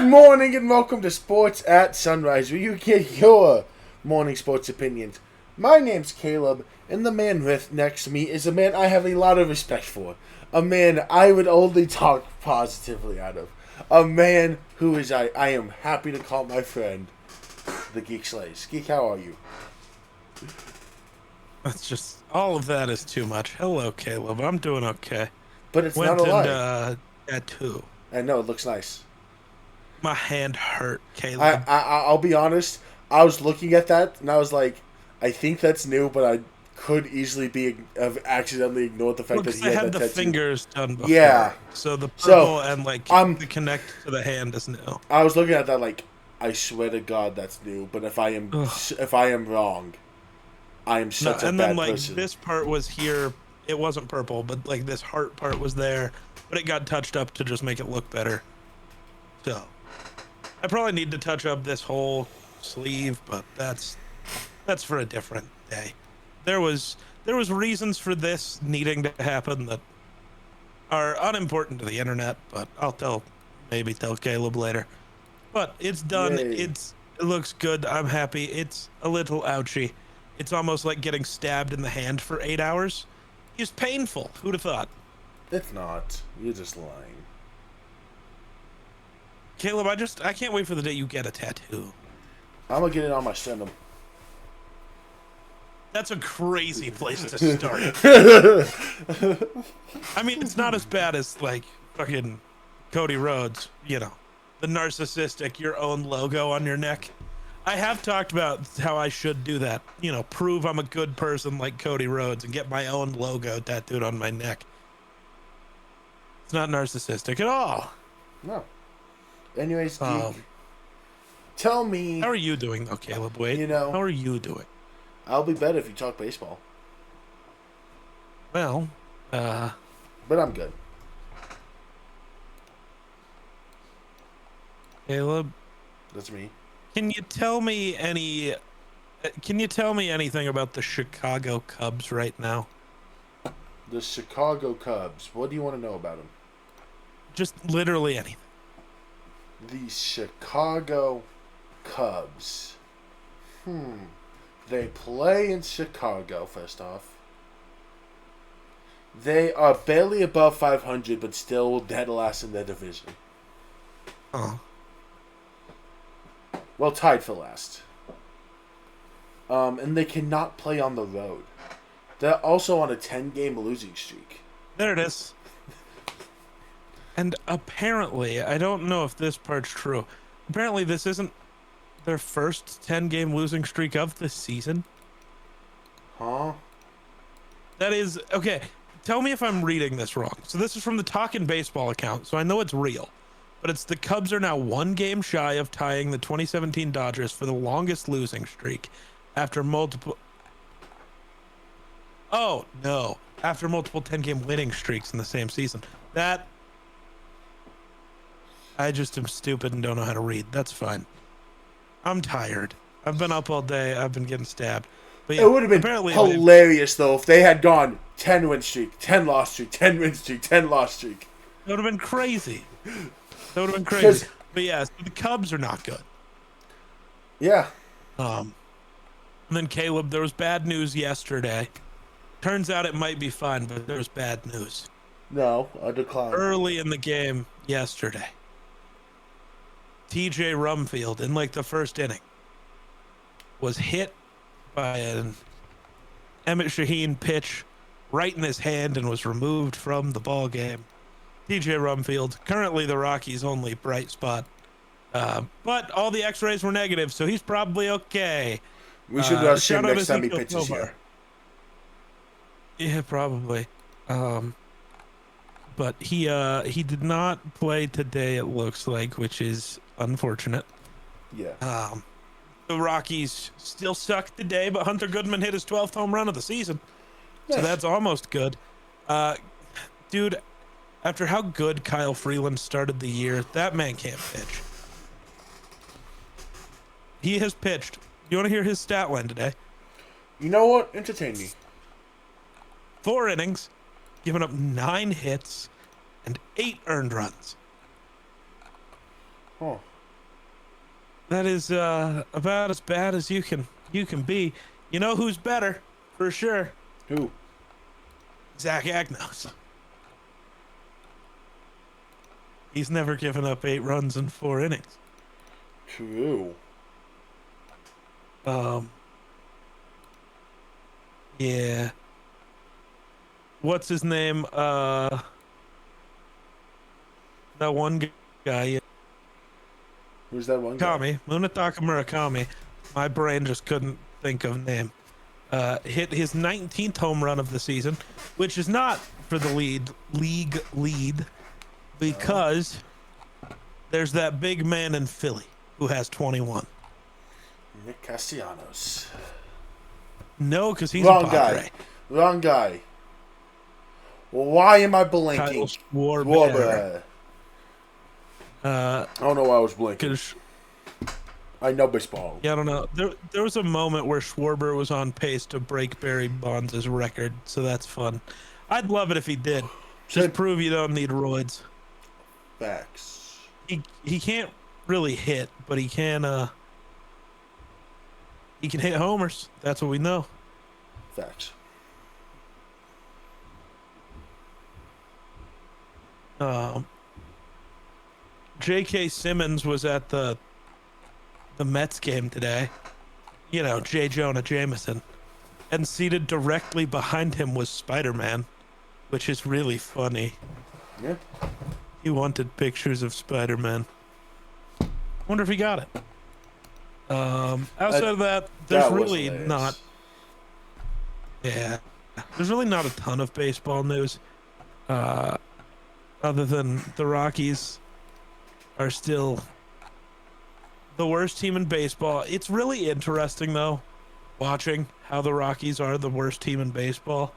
morning and welcome to Sports at Sunrise, where you get your morning sports opinions. My name's Caleb, and the man with next to me is a man I have a lot of respect for. A man I would only talk positively out of. A man who is I am happy to call my friend, the Geek Slays. Geek, how are you? That's just, all of that is too much. Hello, Caleb. I'm doing okay. But it's not a lie. And tattoo. I know, it looks nice. My hand hurt, Caleb. I'll be honest, I was looking at that, and I was like, I think that's new, but I could easily have accidentally ignored the fact that he had had that the tattoo. Fingers done before. Yeah. So the purple and the connect to the hand is new. I was looking at that like, I swear to God that's new, but if I am wrong, I am such a bad person. And then this part was here, it wasn't purple, but like this heart part was there, but it got touched up to just make it look better. So I probably need to touch up this whole sleeve, but that's for a different day. There was reasons for this needing to happen that are unimportant to the internet, but I'll maybe tell Caleb later. But it's done. Yay. It looks good. I'm happy. It's a little ouchy. It's almost like getting stabbed in the hand for 8 hours. It's painful. Who'd have thought? It's not. You're just lying. Caleb, I can't wait for the day you get a tattoo. I'm gonna get it on my sternum. That's a crazy place to start. I mean, it's not as bad as like fucking Cody Rhodes, you know, the narcissistic, your own logo on your neck. I have talked about how I should do that, you know, prove I'm a good person like Cody Rhodes and get my own logo tattooed on my neck. It's not narcissistic at all. No. Anyways, Geek, tell me... How are you doing, though, Caleb? Wait, how are you doing? I'll be better if you talk baseball. Well, But I'm good. Caleb? That's me. Can you tell me anything about the Chicago Cubs right now? The Chicago Cubs. What do you want to know about them? Just literally anything. The Chicago Cubs. They play in Chicago, first off. They are barely above 500, but still dead last in their division. Oh. Well, tied for last. And they cannot play on the road. They're also on a 10-game losing streak. There it is. And apparently, I don't know if this part's true. Apparently, this isn't their first 10-game losing streak of the season. Huh? That is... Okay, tell me if I'm reading this wrong. So this is from the Talkin' Baseball account, so I know it's real. But it's the Cubs are now 1 game shy of tying the 2017 Dodgers for the longest losing streak after multiple... Oh, no. After multiple 10-game winning streaks in the same season. That... I just am stupid and don't know how to read. That's fine. I'm tired. I've been up all day. I've been getting stabbed. But yeah, it would have been hilarious, though, if they had gone 10-win streak, 10-loss streak, 10-win streak, 10-loss streak. That would have been crazy. That would have been crazy. But yeah, so the Cubs are not good. Yeah. And then Caleb, there was bad news yesterday. Turns out it might be fine, but there was bad news. No, a decline. Early in the game yesterday, TJ Rumfield, in like the first inning, was hit by an Emmett Shaheen pitch right in his hand and was removed from the ball game. TJ Rumfield, currently the Rockies' only bright spot. But all the x-rays were negative, so he's probably okay. We should rush him next time he pitches here. Yeah, probably. But he did not play today, it looks like, which is unfortunate. Yeah. The Rockies still suck today, but Hunter Goodman hit his 12th home run of the season. Nice. So that's almost good. Dude, after how good Kyle Freeland started the year, that man can't pitch. He has pitched. You want to hear his stat line today? You know what? Entertain me. 4 innings, giving up 9 hits, and 8 earned runs. Huh. That is about as bad as you can be. You know who's better for sure? Who? Zach Agnos. He's never given up 8 runs in 4 innings. True. Um. Yeah. What's his name? That one guy. Who's that one guy? Murakami, Munetaka Murakami. My brain just couldn't think of a name. Hit his 19th home run of the season, which is not for the league lead, because there's that big man in Philly who has 21. Nick Castellanos. No, because he's Wrong a Padre. guy. Wrong guy. Well, why am I blinking? Kyle Schwarber. I don't know why I was blinking. Because I know baseball. yeah, I don't know. There was a moment where Schwarber was on pace to break Barry Bonds' record, so that's fun. I'd love it if he did. Just prove you don't need roids. Facts. He can't really hit, but he can hit homers. That's what we know. Facts. J.K. Simmons was at the Mets game today. You know, J. Jonah Jameson. And seated directly behind him was Spider-Man, which is really funny. Yeah. He wanted pictures of Spider-Man. Wonder if he got it. Outside of that, there's really not. Yeah, there's really not a ton of baseball news. Other than the Rockies are still the worst team in baseball. It's really interesting though, watching how the Rockies are the worst team in baseball.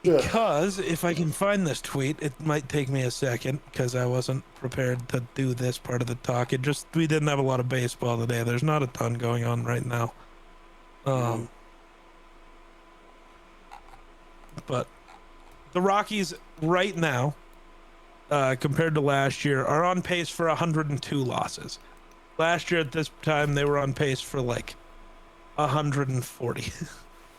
Because if I can find this tweet, it might take me a second because I wasn't prepared to do this part of the talk. We didn't have a lot of baseball today. There's not a ton going on right now. But the Rockies right now, compared to last year, are on pace for 102 losses. Last year at this time, they were on pace for like 140.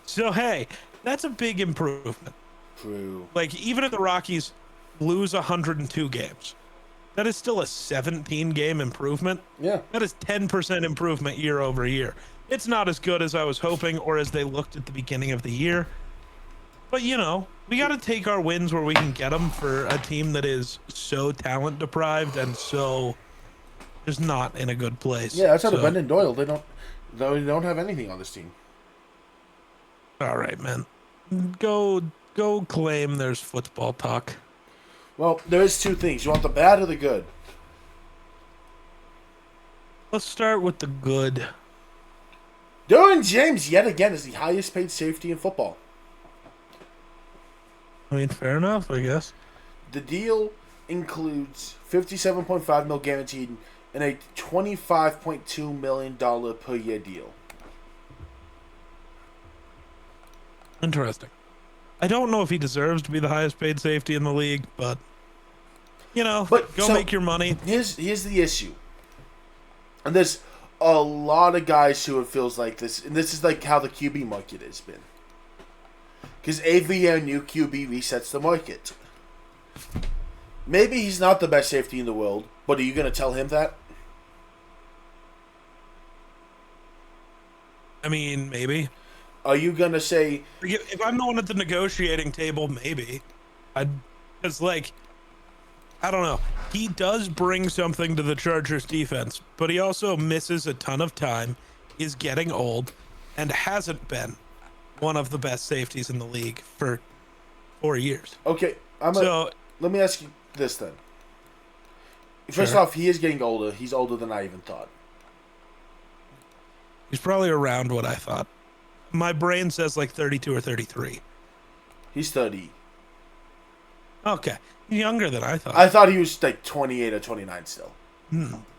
So, hey, that's a big improvement. True. Like, even if the Rockies lose 102 games, that is still a 17-game improvement. Yeah. That is 10% improvement year over year. It's not as good as I was hoping or as they looked at the beginning of the year. But, you know, we got to take our wins where we can get them for a team that is so talent deprived and so just not in a good place. Yeah, outside of Brendan Doyle, they don't have anything on this team. All right, man. Go claim there's football talk. Well, there is two things. You want the bad or the good? Let's start with the good. Derwin James, yet again, is the highest paid safety in football. I mean, fair enough, I guess. The deal includes $57.5 million guaranteed and a $25.2 million per year deal. Interesting. I don't know if he deserves to be the highest paid safety in the league, but you know, make your money. Here's the issue. And there's a lot of guys who it feels like this, and this is like how the QB market has been. Because every year a new QB resets the market. Maybe he's not the best safety in the world, but are you going to tell him that? I mean, maybe. Are you going to say... If I'm the one at the negotiating table, maybe. Because, like, I don't know. He does bring something to the Chargers defense, but he also misses a ton of time, is getting old, and hasn't been one of the best safeties in the league for 4 years. Okay, let me ask you this then. First off, he is getting older. He's older than I even thought. He's probably around what I thought. My brain says like 32 or 33. He's 30. Okay. Younger than I thought. I thought he was like 28 or 29 still.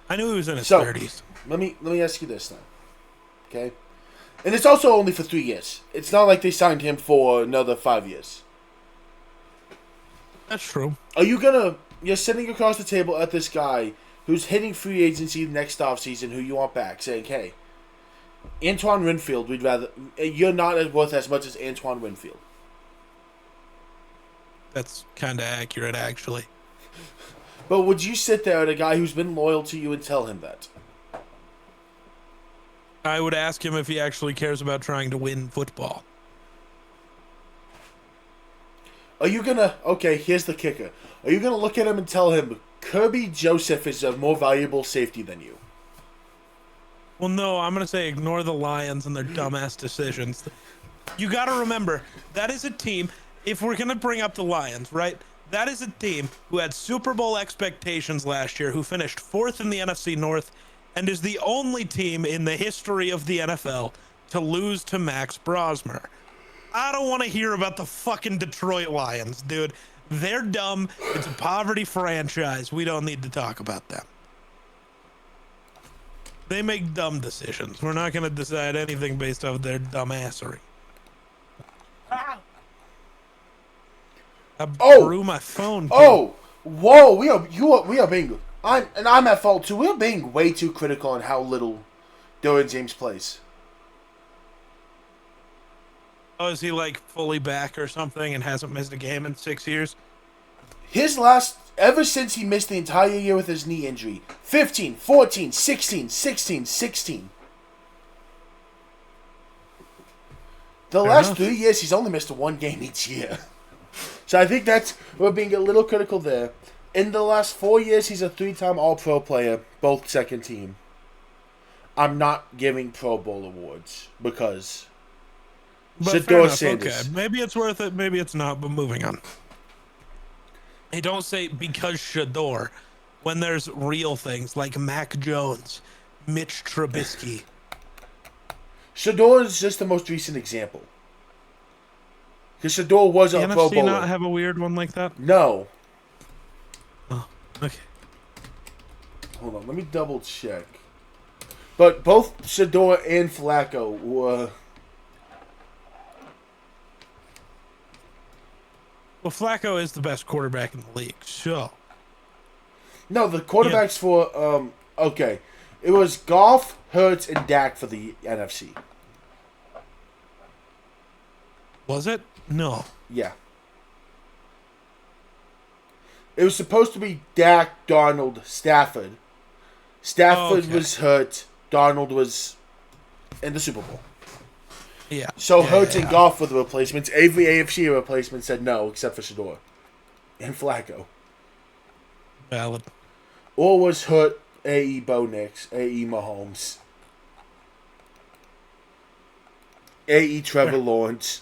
I knew he was in his 30s. Let me ask you this then. Okay? And it's also only for 3 years. It's not like they signed him for another 5 years. That's true. You're sitting across the table at this guy who's hitting free agency next offseason who you want back, saying, hey, Antoine Winfield, you're not as worth as much as Antoine Winfield. That's kind of accurate, actually. But would you sit there at a guy who's been loyal to you and tell him that? I would ask him if he actually cares about trying to win football. Are you gonna... Okay, here's the kicker. Are you gonna look at him and tell him Kirby Joseph is a more valuable safety than you? Well, no, I'm going to say ignore the Lions and their dumbass decisions. You got to remember, that is a team, if we're going to bring up the Lions, right? That is a team who had Super Bowl expectations last year, who finished 4th in the NFC North, and is the only team in the history of the NFL to lose to Max Brosmer. I don't want to hear about the fucking Detroit Lions, dude. They're dumb. It's a poverty franchise. We don't need to talk about them. They make dumb decisions. We're not going to decide anything based off their dumbassery. I blew my phone. Oh, whoa! We are being. I'm at fault too. We're being way too critical on how little Derwin James plays. Oh, is he like fully back or something and hasn't missed a game in 6 years? Ever since he missed the entire year with his knee injury, 15, 14, 16, 16, 16. The last 3 years, he's only missed one game each year. So I think we're being a little critical there. In the last 4 years, he's a 3-time All-Pro player, both second team. I'm not giving Pro Bowl awards because Shedeur Sanders. Okay, maybe it's worth it, maybe it's not, but moving on. Hey, don't say because Shedeur when there's real things like Mac Jones, Mitch Trubisky. Shedeur is just the most recent example. Because Shedeur was a Pro Bowler. NFC not have a weird one like that? No. Oh, okay. Hold on, let me double check. But both Shedeur and Flacco were... Well, Flacco is the best quarterback in the league, so. No, the quarterbacks for, okay. It was Goff, Hurts, and Dak for the NFC. Was it? No. Yeah. It was supposed to be Dak, Darnold, Stafford. Stafford was hurt. Darnold was in the Super Bowl. Yeah. So Hurts and Goff were the replacements. Every AFC replacement said no, except for Shedeur and Flacco. Valid. Or was Hurt A.E. Bo Nix, A.E. Mahomes, A.E. Trevor Lawrence.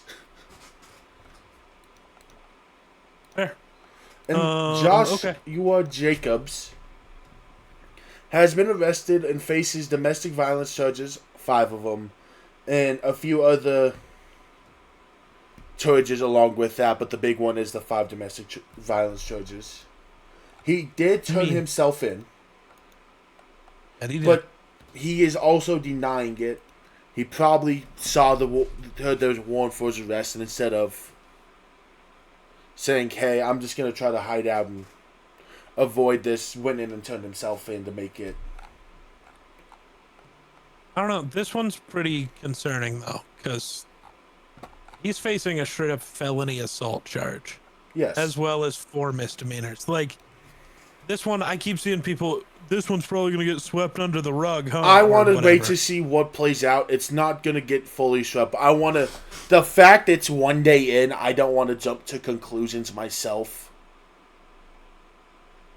Fair. And Josh Jacobs has been arrested and faces domestic violence charges, 5 of them, and a few other charges along with that, but the big one is the 5 domestic violence charges. He did turn himself in, but he is also denying it. He probably heard there was a warrant for his arrest, and instead of saying, hey, I'm just going to try to hide out and avoid this, went in and turned himself in to make it. I don't know. This one's pretty concerning, though, because he's facing a straight-up felony assault charge. Yes. As well as 4 misdemeanors. Like, this one, I keep seeing people, this one's probably going to get swept under the rug, huh? I want to wait to see what plays out. It's not going to get fully swept. The fact it's one day in, I don't want to jump to conclusions myself.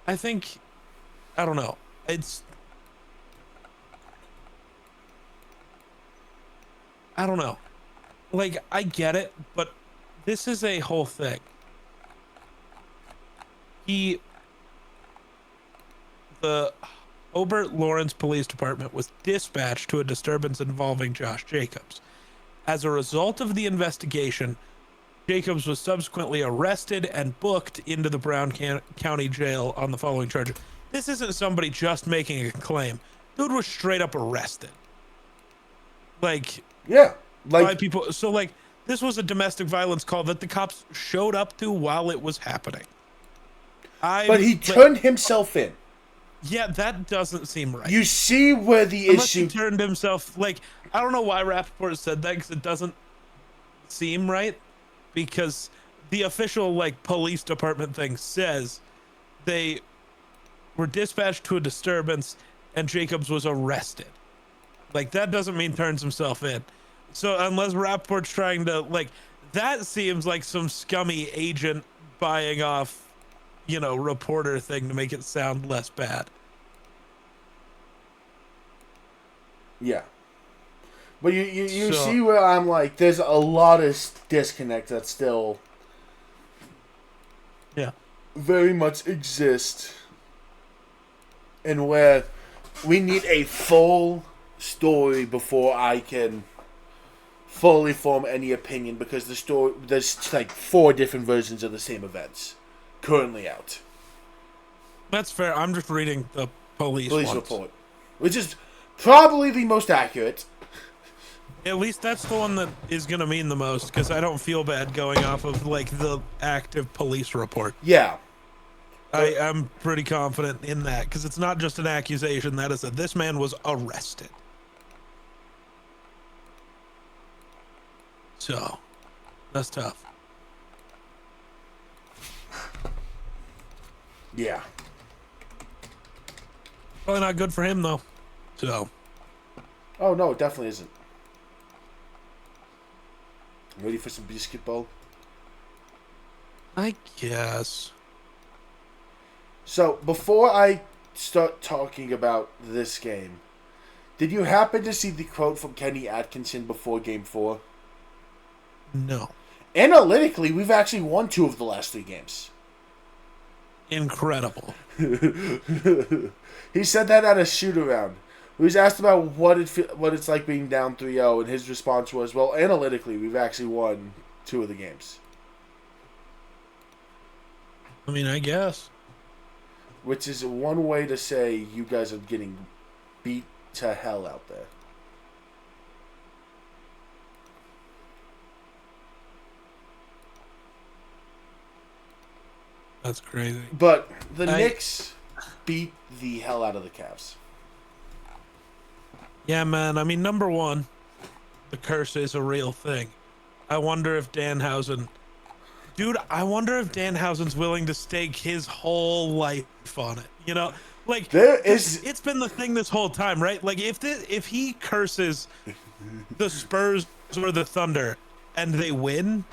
I don't know. I don't know. Like, I get it, but this is a whole thing. The Hobart Lawrence Police Department was dispatched to a disturbance involving Josh Jacobs. As a result of the investigation, Jacobs was subsequently arrested and booked into the Brown County Jail on the following charges. This isn't somebody just making a claim. Dude was straight up arrested. Yeah. By people. So, this was a domestic violence call that the cops showed up to while it was happening. But he turned himself in. Yeah, that doesn't seem right. You see where the Unless he issue. turned himself, like, I don't know why Rappaport said that, because it doesn't seem right, because the official, like, police department thing says they were dispatched to a disturbance and Jacobs was arrested. Like, that doesn't mean turns himself in. So unless Rapport's trying to, like, that seems like some scummy agent buying off, reporter thing to make it sound less bad. Yeah. But you So see where I'm like, there's a lot of disconnect that still yeah, very much exist, and where we need a full story before I can fully form any opinion, because there's like 4 different versions of the same events currently out. that's fair. I'm just reading the police Report, which is probably the most accurate. At least that's the one that is going to mean the most, because I don't feel bad going off of, like, the active police report. Yeah. I'm pretty confident in that, because it's not just an accusation. That is that this man was arrested. So, that's tough. Yeah. Probably not good for him, though. So. Oh, no, it definitely isn't. Ready for some basketball? I guess. So, before I start talking about this game, did you happen to see the quote from Kenny Atkinson before Game 4? No. Analytically, we've actually won 2 of the last 3 games. Incredible. He said that at a shoot-around. He was asked about what it's like being down 3-0, and his response was, well, analytically, we've actually won 2 of the games. I mean, I guess. Which is one way to say you guys are getting beat to hell out there. That's crazy. But the Knicks beat the hell out of the Cavs. Yeah, man. I mean, number one, the curse is a real thing. I wonder if Danhausen's willing to stake his whole life on it. Like, it's been the thing this whole time, right? Like, if he curses the Spurs or the Thunder and they win,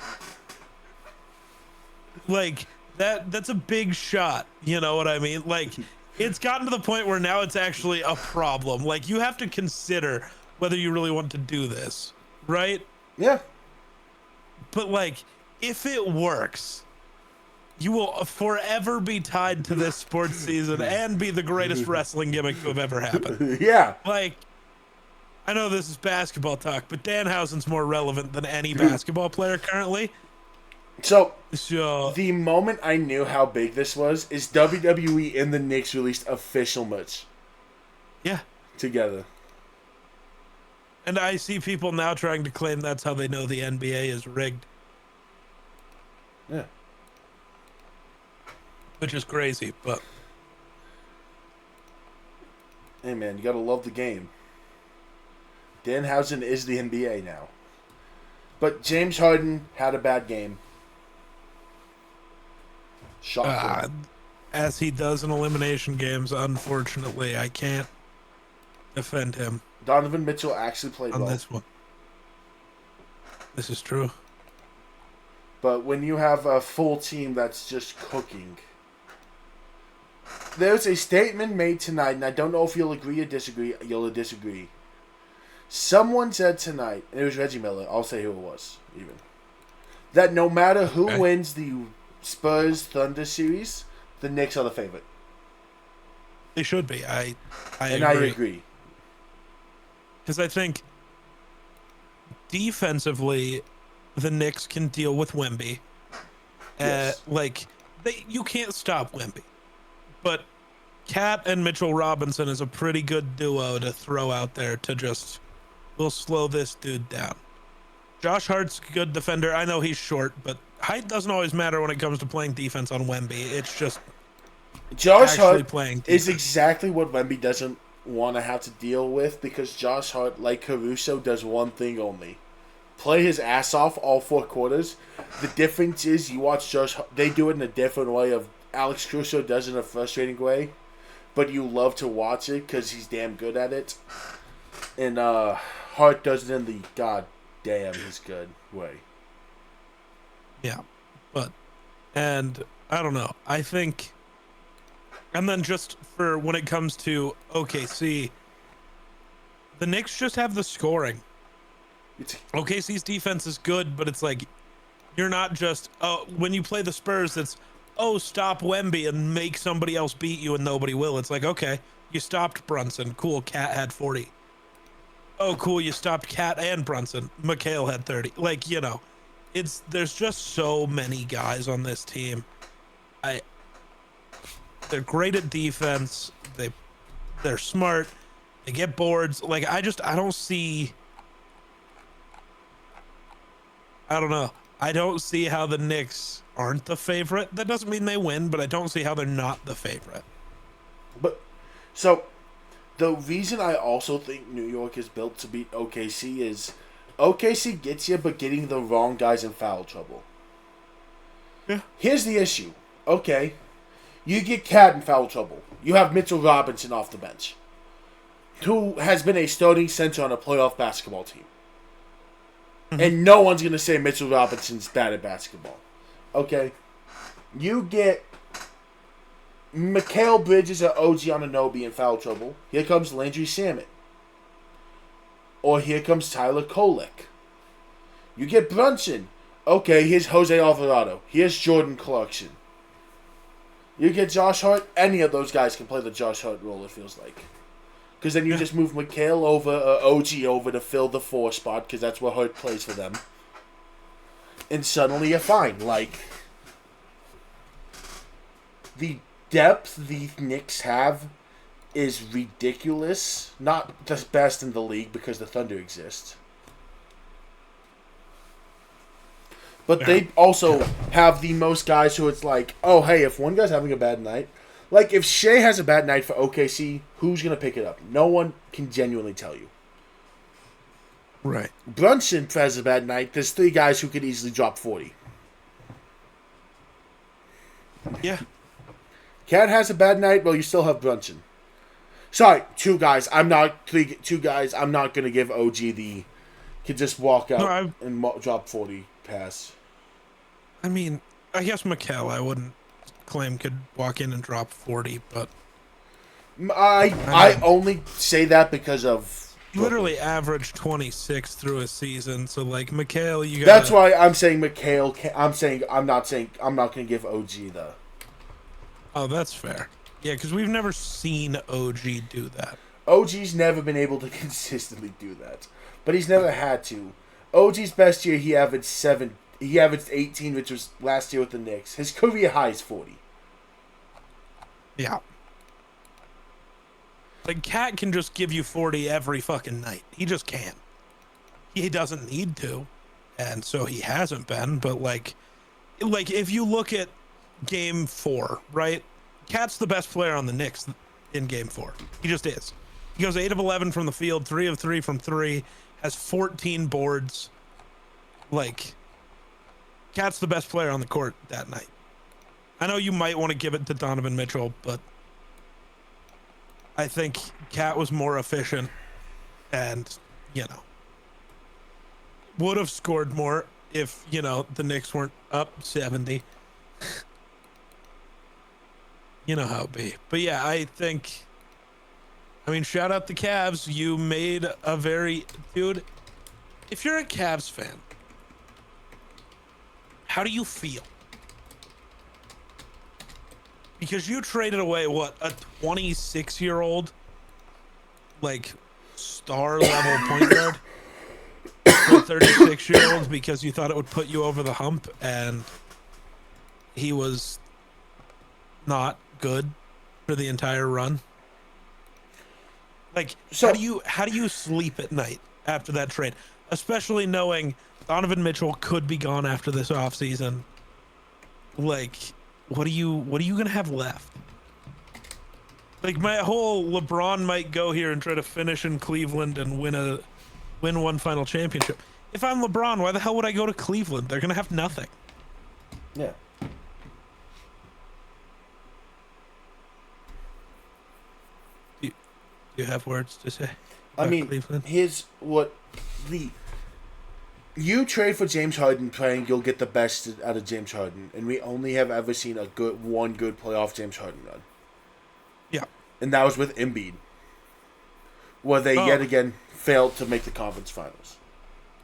like, that's a big shot. You know what I mean? Like, it's gotten to the point where now it's actually a problem. Like, you have to consider whether you really want to do this, right? Yeah. But, like, if it works, you will forever be tied to this sports season and be the greatest wrestling gimmick to have ever happened. Yeah. Like, I know this is basketball talk, but Danhausen's more relevant than any basketball player currently. So, the moment I knew how big this was is WWE and the Knicks released official merch. Yeah. Together. And I see people now trying to claim that's how they know the NBA is rigged. Yeah. Which is crazy, but... Hey, man, you gotta love the game. Danhausen is the NBA now. But James Harden had a bad game. Shocking. As he does in elimination games, unfortunately, I can't defend him. Donovan Mitchell actually played on well. This one. This is true. But when you have a full team that's just cooking... There's a statement made tonight, and I don't know if you'll agree or disagree. You'll disagree. Someone said tonight, and it was Reggie Miller, I'll say who it was, even, that no matter who wins the Spurs-Thunder series, the Knicks are the favorite. They should be. I agree. Because I think defensively, the Knicks can deal with Wemby. Yes. You can't stop Wemby. But Cat and Mitchell Robinson is a pretty good duo to throw out there to just, we'll slow this dude down. Josh Hart's a good defender. I know he's short, but height doesn't always matter when it comes to playing defense on Wemby. It's just Josh actually Hart playing is defense. exactly what Wemby doesn't want to have to deal with because Josh Hart, like Caruso, does one thing only: play his ass off all 4 quarters. The difference is you watch Josh. They do it in a different way. Of Alex Caruso does it in a frustrating way, but you love to watch it because he's damn good at it. And Hart does it in the god damn he's good way. Yeah, but and I don't know. I think, and then just for when it comes to OKC, the Knicks just have the scoring. It's OKC's defense is good, but it's like you're not just when you play the Spurs, it's stop Wemby and make somebody else beat you and nobody will. It's like, okay, you stopped Brunson. Cool, Cat had 40. Oh, cool, you stopped Cat and Brunson. McHale had 30. Like, there's just so many guys on this team. They're great at defense. They're smart. They get boards. Like, I don't see. I don't know. I don't see how the Knicks aren't the favorite. That doesn't mean they win, but I don't see how they're not the favorite. But so the reason I also think New York is built to beat OKC is OKC gets you, but getting the wrong guys in foul trouble. Yeah. Here's the issue. Okay, you get Cat in foul trouble. You have Mitchell Robinson off the bench, who has been a starting center on a playoff basketball team. And no one's going to say Mitchell Robinson's bad at basketball. Okay? You get Mikal Bridges or OG Anunoby in foul trouble. Here comes Landry Shamet. Or here comes Tyler Kolek. You get Brunson. Okay, here's Jose Alvarado. Here's Jordan Clarkson. You get Josh Hart. Any of those guys can play the Josh Hart role, it feels like. Because then you just move McHale over, OG over to fill the 4 spot, because that's where Hart plays for them. And suddenly you're fine. Like, the depth the Knicks have is ridiculous. Not the best in the league, because the Thunder exist. But they also have the most guys who it's like, oh, hey, if one guy's having a bad night... Like, if Shea has a bad night for OKC, who's going to pick it up? No one can genuinely tell you. Right. Brunson has a bad night. There's 3 guys who could easily drop 40. Yeah. Cat has a bad night, well, you still have Brunson. Sorry, 2 guys. 2 guys. I'm not going to give OG the... Could just walk out and drop 40 pass. I mean, I guess McHale, I wouldn't claim could walk in and drop 40, but I only say that because of literally averaged 26 through a season. So like McHale, you got. That's why I'm saying McHale. I'm not going to give OG the. Oh, that's fair. Yeah, because we've never seen OG do that. OG's never been able to consistently do that, but he's never had to. OG's best year, he averaged 7. He averaged 18, which was last year with the Knicks. His career high is 40. Yeah. Like, Cat can just give you 40 every fucking night. He just can. He doesn't need to, and so he hasn't been, but, like if you look at Game 4, right? Cat's the best player on the Knicks in Game 4. He just is. He goes 8 of 11 from the field, 3 of 3 from 3, has 14 boards. Like, Cat's the best player on the court that night. I know you might want to give it to Donovan Mitchell, but I think Cat was more efficient and, would have scored more if, the Knicks weren't up 70. You know how it be. But yeah, I mean, shout out the Cavs. You made a very... Dude, if you're a Cavs fan, how do you feel? Because you traded away, what, a 26-year-old, like, star-level point guard for a 36-year-old because you thought it would put you over the hump, and he was not good for the entire run? Like, so, how do you sleep at night after that trade? Especially knowing Donovan Mitchell could be gone after this offseason. Like, what are you gonna have left? Like my whole LeBron might go here and try to finish in Cleveland and win one final championship. If I'm LeBron, why the hell would I go to Cleveland? They're gonna have nothing. Yeah. You have words to say? I mean, Cleveland? You trade for James Harden, praying you'll get the best out of James Harden, and we only have ever seen one good playoff James Harden run. Yeah. And that was with Embiid, where they yet again failed to make the conference finals.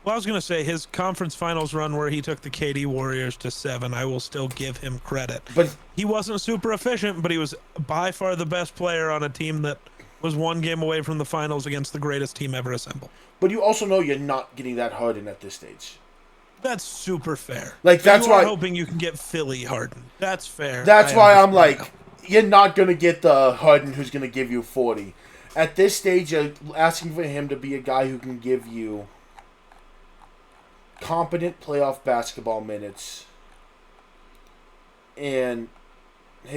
Well, I was going to say his conference finals run where he took the KD Warriors to 7, I will still give him credit. But he wasn't super efficient, but he was by far the best player on a team that was one game away from the finals against the greatest team ever assembled. But you also know you're not getting that Harden at this stage. That's super fair. Like, that's why I'm hoping you can get Philly Harden. That's fair. That's why I'm like, you're not going to get the Harden who's going to give you 40. At this stage, you're asking for him to be a guy who can give you competent playoff basketball minutes. And let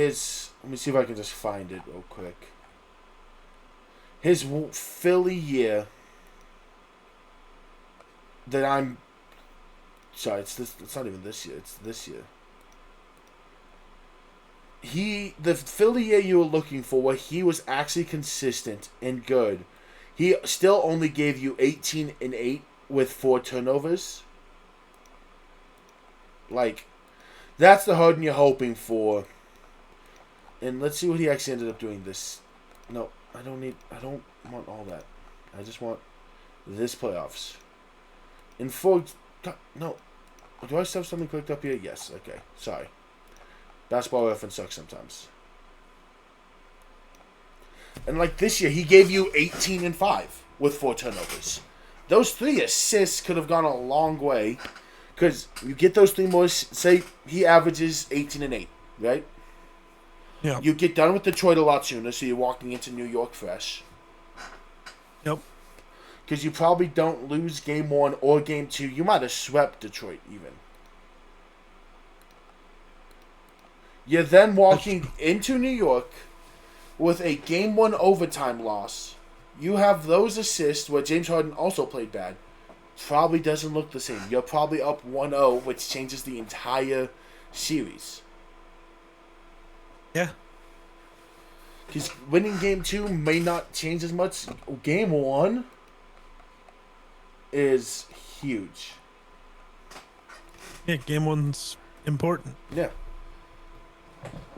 me see if I can just find it real quick. His Philly year that I'm... Sorry, it's not even this year. It's this year. The Philly year you were looking for, where he was actually consistent and good, he still only gave you 18 and 8 with 4 turnovers. Like, that's the Harden you're hoping for. And let's see what he actually ended up doing this. No, I don't want all that. I just want this playoffs. No. Do I still have something clicked up here? Yes, okay. Sorry. Basketball reference sucks sometimes. And like this year, he gave you 18 and 5 with 4 turnovers. Those 3 assists could have gone a long way. Because you get those 3 more, say he averages 18 and 8, right? Yeah. You get done with Detroit a lot sooner, so you're walking into New York fresh. Yep. Because you probably don't lose game 1 or game 2. You might have swept Detroit even. You're then walking into New York with a game 1 overtime loss. You have those assists where James Harden also played bad. Probably doesn't look the same. You're probably up 1-0, which changes the entire series. Yeah. Because winning game 2 may not change as much. Game 1 is huge. Yeah, game 1's important. Yeah.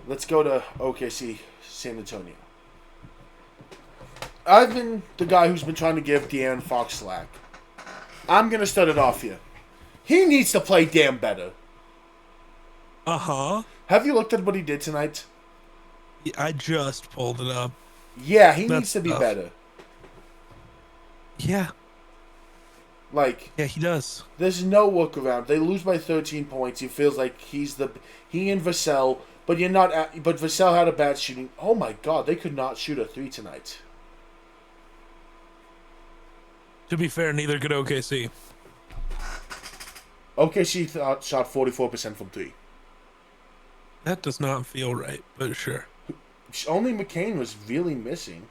Let's go to OKC, San Antonio. I've been the guy who's been trying to give De'Aaron Fox slack. I'm going to start it off here. He needs to play damn better. Uh-huh. Have you looked at what he did tonight? Yeah, I just pulled it up. Yeah, he needs to be better. Yeah. Like, yeah, he does. There's no workaround. They lose by 13 points. He feels like he and Vassell, but but Vassell had a bad shooting. Oh my God, they could not shoot a 3 tonight. To be fair, neither could OKC. OKC shot 44% from 3. That does not feel right, but sure. Only McCain was really missing.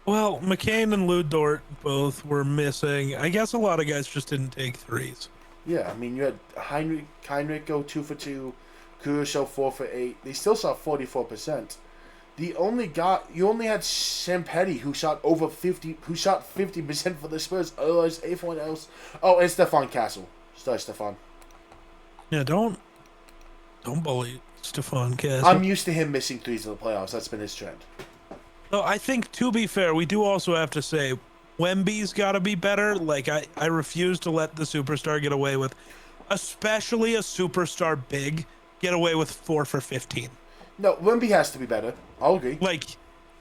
Well, McCain and Lou Dort both were missing. I guess a lot of guys just didn't take threes. Yeah, I mean, you had Heinrich go 2 for 2, Kurosawa 4 for 8. They still shot 44%. You only had Sam Petty who shot 50% for the Spurs. Otherwise, everyone else. Oh, and Stephon Castle. Sorry, Stephon. Yeah, don't bully Stephon Castle. I'm used to him missing threes in the playoffs. That's been his trend. No, I think, to be fair, we do also have to say Wemby's got to be better. Like, I refuse to let the superstar get away with, especially a superstar big, get away with 4 for 15. No, Wemby has to be better. I'll agree. Like,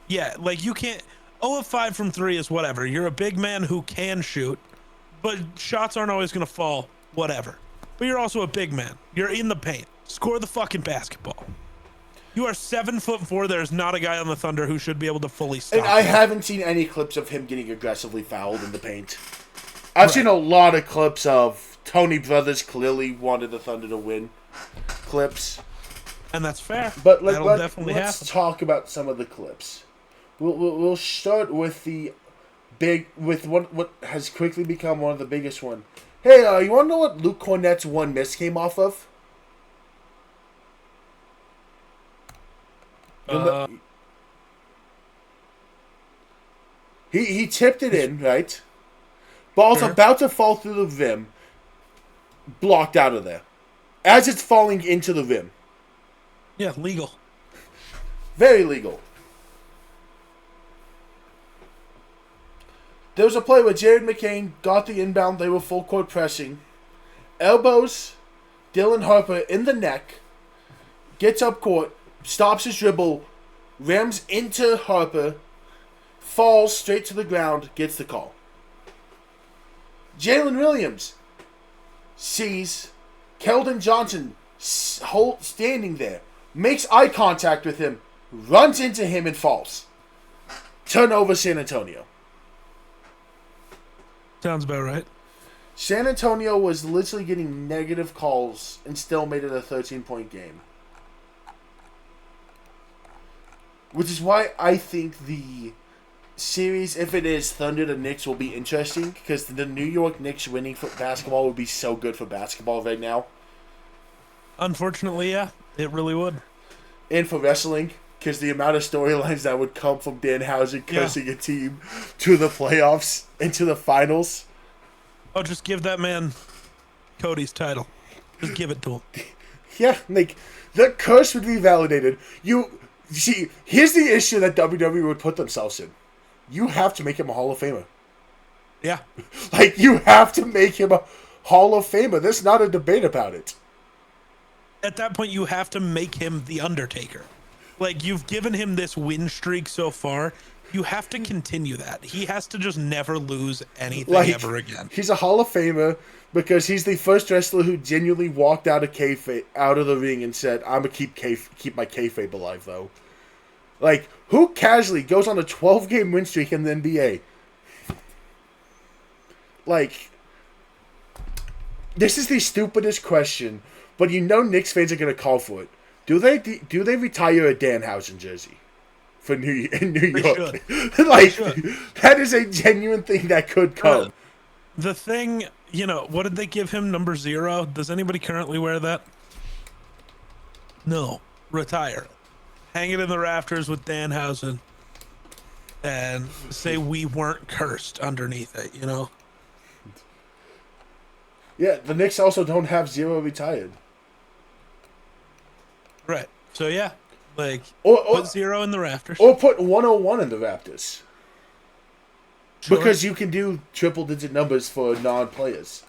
yeah, like you can't. 0 of 5 from 3 is whatever. You're a big man who can shoot, but shots aren't always going to fall, whatever. But you're also a big man. You're in the paint. Score the fucking basketball. You are 7'4". There's not a guy on the Thunder who should be able to fully stop. And I haven't seen any clips of him getting aggressively fouled in the paint. I've seen a lot of clips of Tony Brothers clearly wanted the Thunder to win. Clips. And that's fair. But That'll definitely let's happen. talk about some of the clips. We'll start with what has quickly become one of the biggest one. Hey, you want to know what Luke Cornett's one miss came off of? Uh, He tipped it in, right? Ball's Sure. about to fall through the rim, blocked out of there. As it's falling into the rim. Yeah, legal. Very legal. There was a play where Jared McCain got the inbound. They were full court pressing. Elbows Dylan Harper in the neck. Gets up court. Stops his dribble. Rams into Harper. Falls straight to the ground. Gets the call. Jalen Williams sees Keldon Johnson standing there. Makes eye contact with him. Runs into him and falls. Turnover San Antonio. Sounds about right. San Antonio was literally getting negative calls and still made it a 13-point game. Which is why I think the series, if it is Thunder to Knicks, will be interesting. Because the New York Knicks winning for basketball would be so good for basketball right now. Unfortunately, yeah, it really would. And for wrestling. Because the amount of storylines that would come from Danhausen cursing a team to the playoffs and to the finals. Oh, just give that man Cody's title. Just give it to him. Yeah, like, the curse would be validated. You see, here's the issue that WWE would put themselves in. You have to make him a Hall of Famer. Yeah. Like, you have to make him a Hall of Famer. There's not a debate about it. At that point, you have to make him the Undertaker. Like, you've given him this win streak so far. You have to continue that. He has to just never lose anything ever again. He's a Hall of Famer because he's the first wrestler who genuinely walked out of the ring and said, "I'm gonna keep my kayfabe alive, though." Like, who casually goes on a 12-game win streak in the NBA? Like, this is the stupidest question, but you know Knicks fans are gonna call for it. Do they retire a Danhausen jersey for in New York? Like, that is a genuine thing that could come. The thing, what did they give him? Number 0? Does anybody currently wear that? No. Retire. Hang it in the rafters with Danhausen and say we weren't cursed underneath it, Yeah, the Knicks also don't have 0 retired. Right. So, yeah. Like, or put 0 in the rafters. Or put 101 in the Raptors. Sure. Because you can do triple-digit numbers for non-players.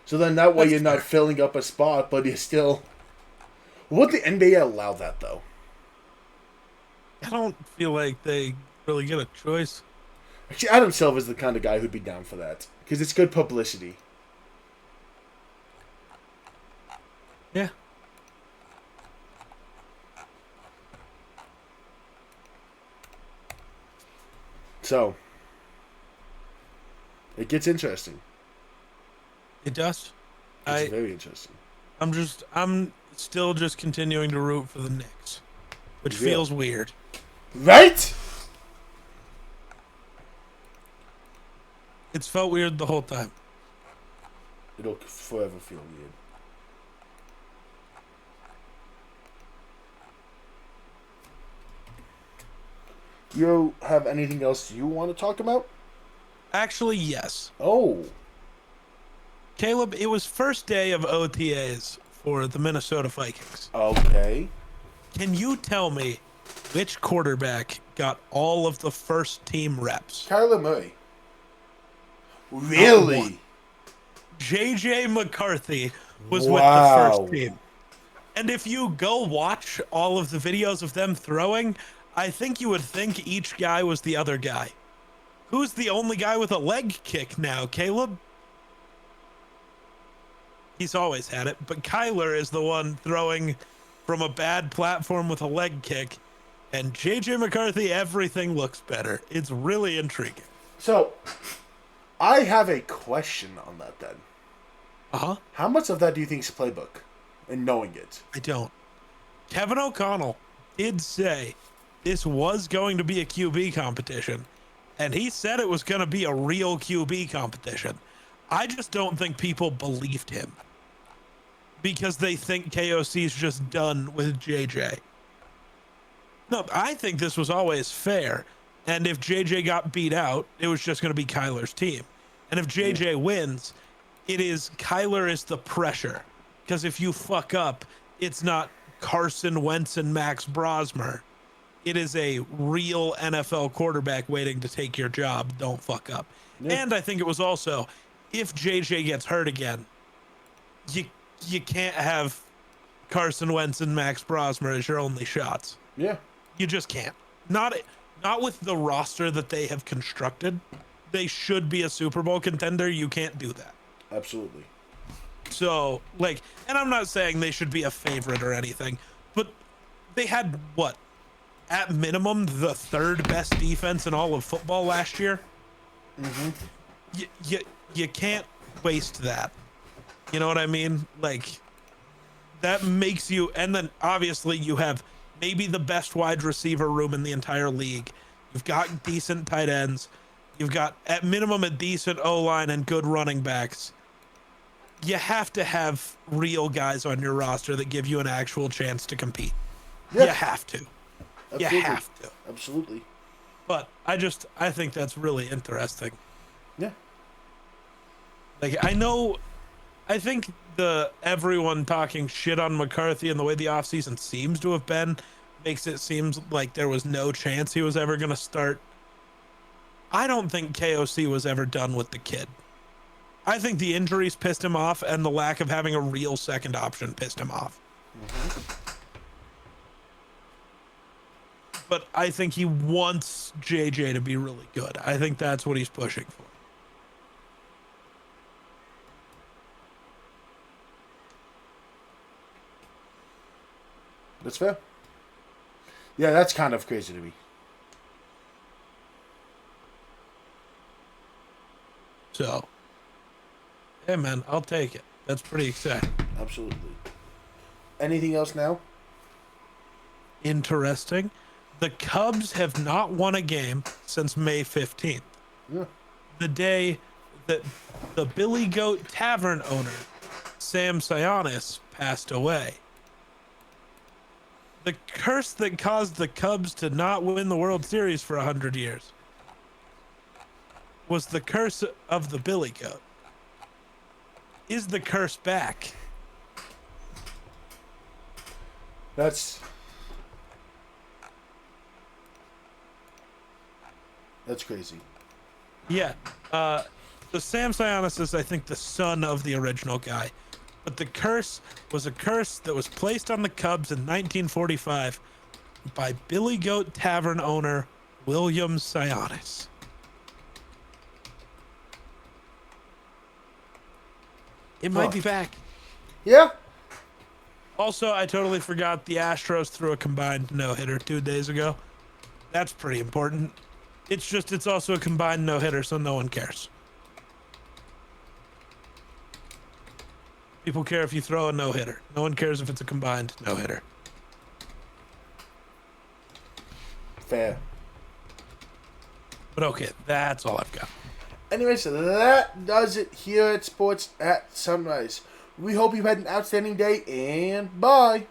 So then that way you're not filling up a spot, but you're still... Would the NBA allow that, though? I don't feel like they really get a choice. Actually, Adam Silver's the kind of guy who'd be down for that. Because it's good publicity. Yeah. So, it gets interesting. It does. It's very interesting. I'm still just continuing to root for the Knicks, which feels weird. Right? It's felt weird the whole time. It'll forever feel weird. You have anything else you want to talk about? Actually, yes. Oh. Caleb, it was first day of OTAs for the Minnesota Vikings. Okay. Can you tell me which quarterback got all of the first team reps? Kyler Murray. Really? J.J. McCarthy was with the first team. And if you go watch all of the videos of them throwing, I think you would think each guy was the other guy. Who's the only guy with a leg kick now, Caleb? He's always had it, but Kyler is the one throwing from a bad platform with a leg kick. And J.J. McCarthy, everything looks better. It's really intriguing. So, I have a question on that then. Uh-huh. How much of that do you think is playbook and knowing it? I don't. Kevin O'Connell did say this was going to be a QB competition, and he said it was going to be a real QB competition. I just don't think people believed him because they think KOC's just done with JJ. No, I think this was always fair. And if JJ got beat out, it was just going to be Kyler's team. And if JJ wins, it is Kyler is the pressure. Because if you fuck up, it's not Carson Wentz and Max Brosmer. It is a real NFL quarterback waiting to take your job. Don't fuck up. Yeah. And I think it was also, if JJ gets hurt again, you can't have Carson Wentz and Max Brosmer as your only shots. Yeah. You just can't. Not with the roster that they have constructed. They should be a Super Bowl contender. You can't do that. Absolutely. So, like, and I'm not saying they should be a favorite or anything, but they had, what, at minimum, the third best defense in all of football last year. Mm-hmm. You can't waste that. You know what I mean? Like, that makes you, and then obviously you have maybe the best wide receiver room in the entire league. You've got decent tight ends. You've got, at minimum, a decent O-line and good running backs. You have to have real guys on your roster that give you an actual chance to compete. Yeah. You have to. Absolutely. You have to. Absolutely. But I think that's really interesting. Yeah. Like, I think everyone talking shit on McCarthy and the way the offseason seems to have been makes it seem like there was no chance he was ever going to start. I don't think KOC was ever done with the kid. I think the injuries pissed him off and the lack of having a real second option pissed him off. Mm-hmm. But I think he wants JJ to be really good. I think that's what he's pushing for. That's fair. Yeah, that's kind of crazy to me. So, hey man, I'll take it. That's pretty exciting. Absolutely. Anything else now? Interesting. The Cubs have not won a game since May 15th. Yeah. The day that the Billy Goat Tavern owner, Sam Sionis, passed away. The curse that caused the Cubs to not win the World Series for 100 years was the curse of the Billy Goat. Is the curse back? That's crazy. Yeah. The Sam Sionis is, I think, the son of the original guy. But the curse was a curse that was placed on the Cubs in 1945 by Billy Goat Tavern owner William Sionis. It might be back. Yeah. Also, I totally forgot the Astros threw a combined no-hitter 2 days ago. That's pretty important. It's also a combined no-hitter, so no one cares. People care if you throw a no-hitter. No one cares if it's a combined no-hitter. Fair. But okay, that's all I've got. Anyway, so that does it here at Sports at Sunrise. We hope you've had an outstanding day, and bye.